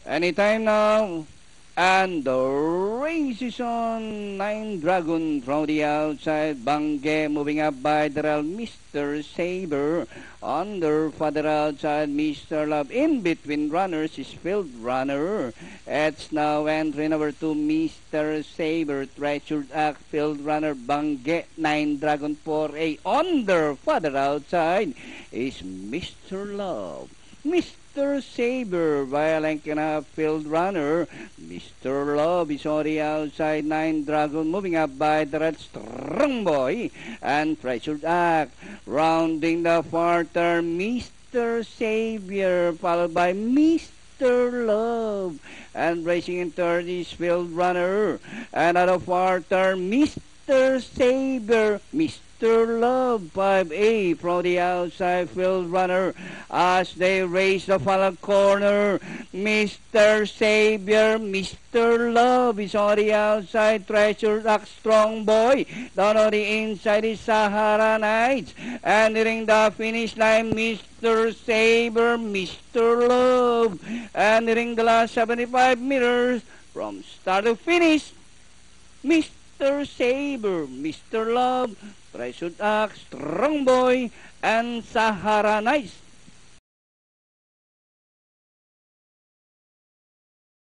Anytime now. And the race is on. 9 Dragon from the outside. Bangge moving up by the rail. Mr. Saber. Under father outside. Mr. Love. In between runners is Field Runner. It's now entry number 2. Mr. Saber. Treasured Act. Field Runner. Bangge. 9 Dragon 4A. Under father outside is Mr. Love. Mr. Saber by Alankina Field Runner. Mr. Love is on the outside. 9 Dragon moving up by the red Strong Boy and Treasured Act. Rounding the far turn, Mr. Savior followed by Mr. Love. And racing in third is Field Runner. And at the far turn, Mr. Saber, Mr. Love, 5A from the outside. Field Runner as they race the final corner. Mr. Savior, Mr. Love is on the outside. Treasured Act, Strong Boy. Down on the inside is Sahara Nights. And nearing the finish line, Mr. Saber, Mr. Love. And nearing the last 75 meters from start to finish, Mr. Saber, Mr. Love, Treasured Act, Strong Boy, and Sahara Nights.